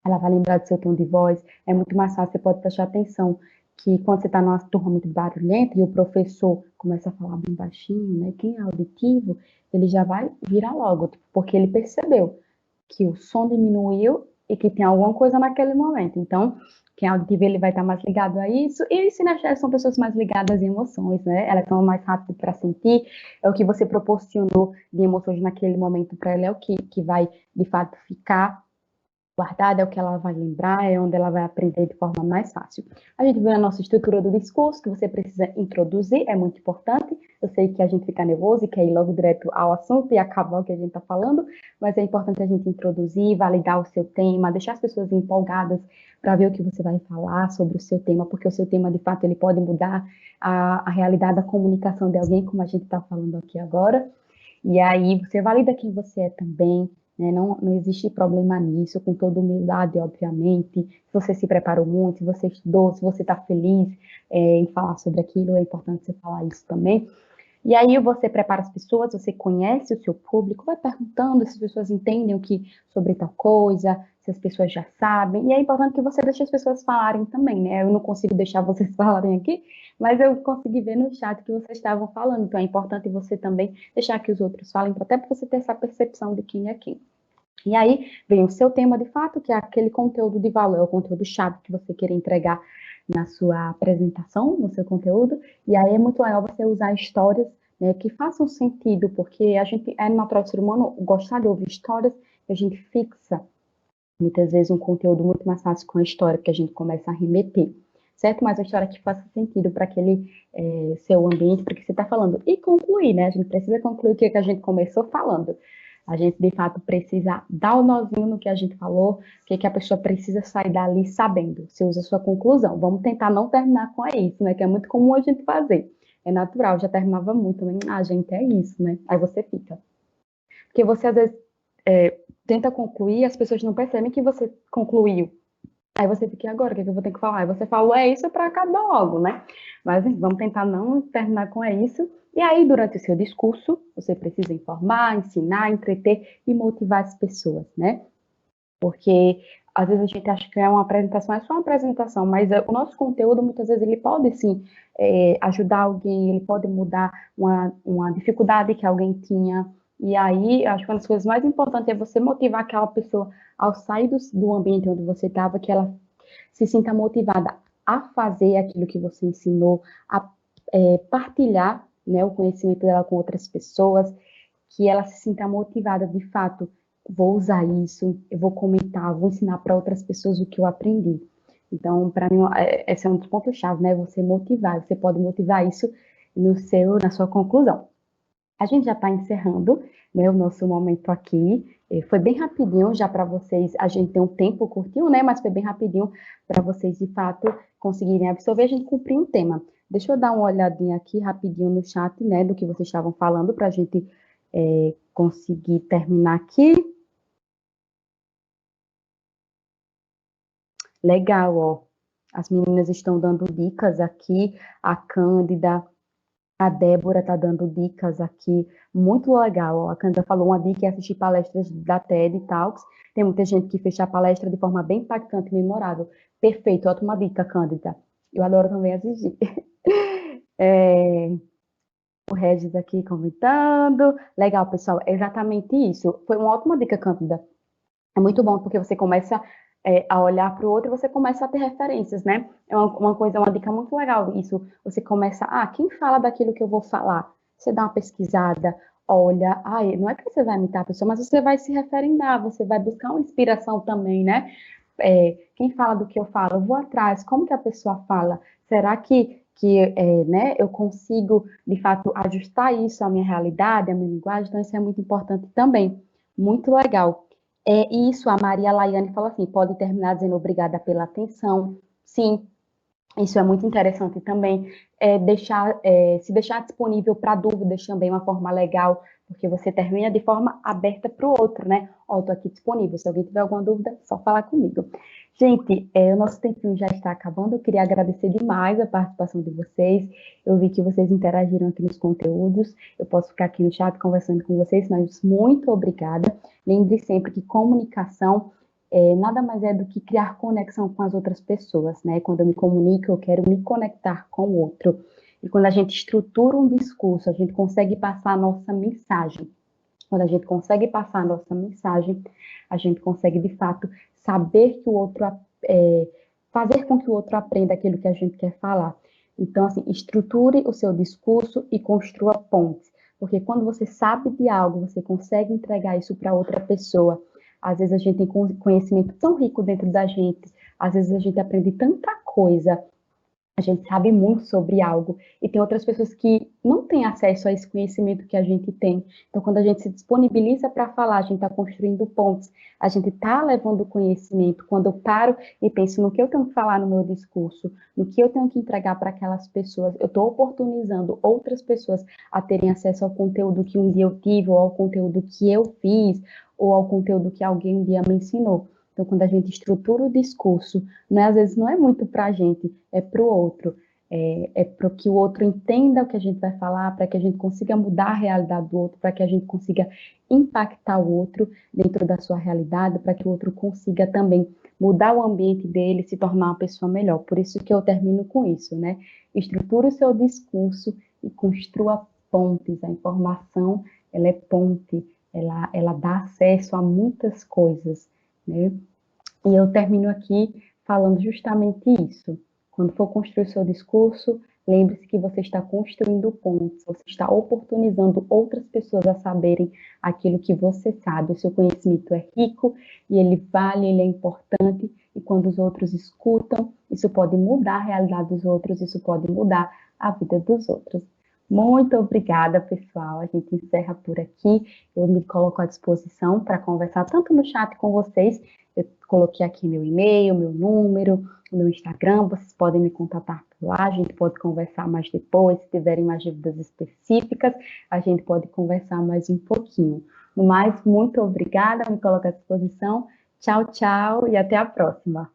ela vai lembrar do seu tom de voz, é muito mais fácil, você pode prestar atenção que quando você está numa turma muito barulhenta e o professor começa a falar bem baixinho, né, quem é auditivo, ele já vai virar logo, porque ele percebeu que o som diminuiu e que tem alguma coisa naquele momento. Então, quem é auditivo, ele vai estar mais ligado a isso, e os sinestésicos são pessoas mais ligadas em emoções, né, elas são mais rápidas para sentir, é o que você proporcionou de emoções naquele momento para ela, é o que vai, de fato, ficar guardada, é o que ela vai lembrar, é onde ela vai aprender de forma mais fácil. A gente viu a nossa estrutura do discurso, que você precisa introduzir, é muito importante. Eu sei que a gente fica nervoso e quer ir logo direto ao assunto e acabar o que a gente está falando, mas é importante a gente introduzir, validar o seu tema, deixar as pessoas empolgadas para ver o que você vai falar sobre o seu tema, porque o seu tema, de fato, ele pode mudar a realidade da comunicação de alguém, como a gente está falando aqui agora. E aí você valida quem você é também, né? Não existe problema nisso, com toda humildade, obviamente. Se você se preparou muito, se você estudou, se você está feliz em falar sobre aquilo, é importante você falar isso também. E aí você prepara as pessoas, você conhece o seu público, vai perguntando se as pessoas entendem o que sobre tal coisa, se as pessoas já sabem. E é importante que você deixe as pessoas falarem também, né? Eu não consigo deixar vocês falarem aqui, mas eu consegui ver no chat que vocês estavam falando. Então é importante você também deixar que os outros falem, até para você ter essa percepção de quem é quem. E aí vem o seu tema de fato, que é aquele conteúdo de valor, o conteúdo chave que você quer entregar na sua apresentação, no seu conteúdo, e aí é muito legal você usar histórias, né, que façam sentido, porque a gente é natural do ser humano gostar de ouvir histórias, e a gente fixa muitas vezes um conteúdo muito mais fácil com a história, porque a gente começa a remeter, certo? Mas a história que faça sentido para aquele seu ambiente, para que você está falando. E concluir, né? A gente precisa concluir o que a gente começou falando. A gente, de fato, precisa dar o nozinho no que a gente falou, o que a pessoa precisa sair dali sabendo. Você usa a sua conclusão. Vamos tentar não terminar com isso, né? Que é muito comum a gente fazer. É natural, já terminava muito, né? Ah, gente, é isso, né? Aí você fica. Porque você, às vezes, tenta concluir, as pessoas não percebem que você concluiu. Aí você fica, e agora, o que eu vou ter que falar? Aí você falou, é isso para acabar logo, né? Mas vamos tentar não terminar com é isso. E aí, durante o seu discurso, você precisa informar, ensinar, entreter e motivar as pessoas, né? Porque às vezes a gente acha que é uma apresentação, é só uma apresentação, mas o nosso conteúdo, muitas vezes, ele pode, sim, ajudar alguém, ele pode mudar uma dificuldade que alguém tinha. E aí, acho que uma das coisas mais importantes é você motivar aquela pessoa ao sair do ambiente onde você estava, que ela se sinta motivada a fazer aquilo que você ensinou, a partilhar, né, o conhecimento dela com outras pessoas, que ela se sinta motivada de fato. Vou usar isso, eu vou comentar, vou ensinar para outras pessoas o que eu aprendi. Então, para mim, esse é um dos pontos-chave, né? Você motivar, você pode motivar isso na sua conclusão. A gente já está encerrando, né, o nosso momento aqui. Foi bem rapidinho já para vocês. A gente tem um tempo curtinho, né? Mas foi bem rapidinho para vocês, de fato, conseguirem absorver. A gente cumprir um tema. Deixa eu dar uma olhadinha aqui rapidinho no chat, né? Do que vocês estavam falando, para a gente conseguir terminar aqui. Legal, ó. As meninas estão dando dicas aqui. A Cândida, a Débora está dando dicas aqui, muito legal. Ó. A Cândida falou uma dica é assistir palestras da TED Talks. Tem muita gente que fecha a palestra de forma bem impactante e memorável. Perfeito, ótima dica, Cândida. Eu adoro também assistir. O Regis aqui comentando. Legal, pessoal, é exatamente isso. Foi uma ótima dica, Cândida. É muito bom porque você começa a olhar para o outro e você começa a ter referências, né? É uma coisa, uma dica muito legal isso. Você começa, quem fala daquilo que eu vou falar? Você dá uma pesquisada, olha, não é que você vai imitar a pessoa, mas você vai se referendar, você vai buscar uma inspiração também, né? Quem fala do que eu falo? Eu vou atrás, como que a pessoa fala? Será né, eu consigo, de fato, ajustar isso à minha realidade, à minha linguagem? Então, isso é muito importante também. Muito legal. Isso, a Maria Laiane fala assim, pode terminar dizendo obrigada pela atenção. Sim, isso é muito interessante também. Se deixar disponível para dúvidas também é uma forma legal, porque você termina de forma aberta para o outro, né? Ó, estou aqui disponível, se alguém tiver alguma dúvida, só falar comigo. Gente, o nosso tempinho já está acabando, eu queria agradecer demais a participação de vocês, eu vi que vocês interagiram aqui nos conteúdos, eu posso ficar aqui no chat conversando com vocês, mas muito obrigada. Lembre sempre que comunicação nada mais é do que criar conexão com as outras pessoas, né? Quando eu me comunico, eu quero me conectar com o outro. E quando a gente estrutura um discurso, a gente consegue passar a nossa mensagem. Quando a gente consegue passar a nossa mensagem, a gente consegue, de fato, saber que o outro, fazer com que o outro aprenda aquilo que a gente quer falar. Então, assim, estruture o seu discurso e construa pontes. Porque quando você sabe de algo, você consegue entregar isso para outra pessoa. Às vezes a gente tem conhecimento tão rico dentro da gente, às vezes a gente aprende tanta coisa, a gente sabe muito sobre algo, e tem outras pessoas que não têm acesso a esse conhecimento que a gente tem. Então, quando a gente se disponibiliza para falar, a gente está construindo pontes, a gente está levando conhecimento. Quando eu paro e penso no que eu tenho que falar no meu discurso, no que eu tenho que entregar para aquelas pessoas, eu estou oportunizando outras pessoas a terem acesso ao conteúdo que um dia eu tive, ou ao conteúdo que eu fiz, ou ao conteúdo que alguém um dia me ensinou. Então, quando a gente estrutura o discurso, né, às vezes não é muito para a gente, é para o outro. Para que o outro entenda o que a gente vai falar, para que a gente consiga mudar a realidade do outro, para que a gente consiga impactar o outro dentro da sua realidade, para que o outro consiga também mudar o ambiente dele, se tornar uma pessoa melhor. Por isso que eu termino com isso, né? Estrutura o seu discurso e construa pontes. A informação, ela é ponte, ela dá acesso a muitas coisas, né? E eu termino aqui falando justamente isso. Quando for construir o seu discurso, lembre-se que você está construindo pontos, você está oportunizando outras pessoas a saberem aquilo que você sabe. O seu conhecimento é rico e ele vale, ele é importante, e quando os outros escutam, isso pode mudar a realidade dos outros, isso pode mudar a vida dos outros. Muito obrigada, pessoal. A gente encerra por aqui. Eu me coloco à disposição para conversar tanto no chat com vocês. Eu coloquei aqui meu e-mail, meu número, o meu Instagram. Vocês podem me contatar por lá. A gente pode conversar mais depois. Se tiverem mais dúvidas específicas, a gente pode conversar mais um pouquinho. No mais, muito obrigada. Me coloco à disposição. Tchau, tchau e até a próxima.